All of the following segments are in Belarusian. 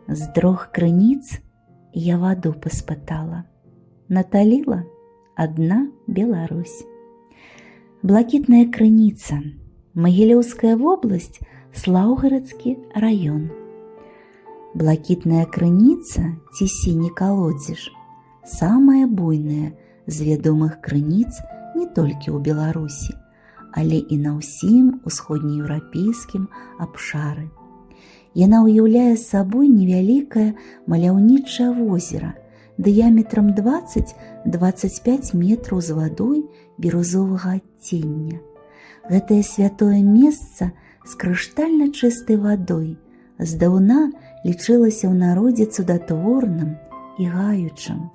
З 3 крыніц я ваду паспытала. Наталіла адна Беларусь. Блакітная крыніца, Магілёўская вобласць, Слаўгарадскі раён. Блакітная крыніца ці сіні калодзеж самая буйная з вядомых крыніц не толькі ў Беларусі, але і на ўсім усходнееўрапейскім абшары. Яна ўяўляе сабой невялікае маляўнічае возера дыяметрам 20-25 метраў з вадой бірузовага адцення. Гэтае святое месца з крыштальна чыстай вадой здаўна лічылася ў народзе цудатворным і гаючым.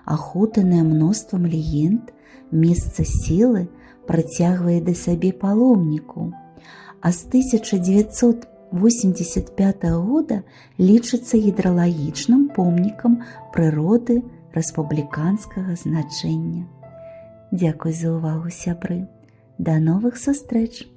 Ахутанае мноствам легенд, месца сілы прыцягвае да сабе паломнікаў, а з 1985 года лічыцца гідралагічным помнікам прыроды рэспубліканскага значэння. Дзякуй за ўвагу, сябры. Да новых сустрэч!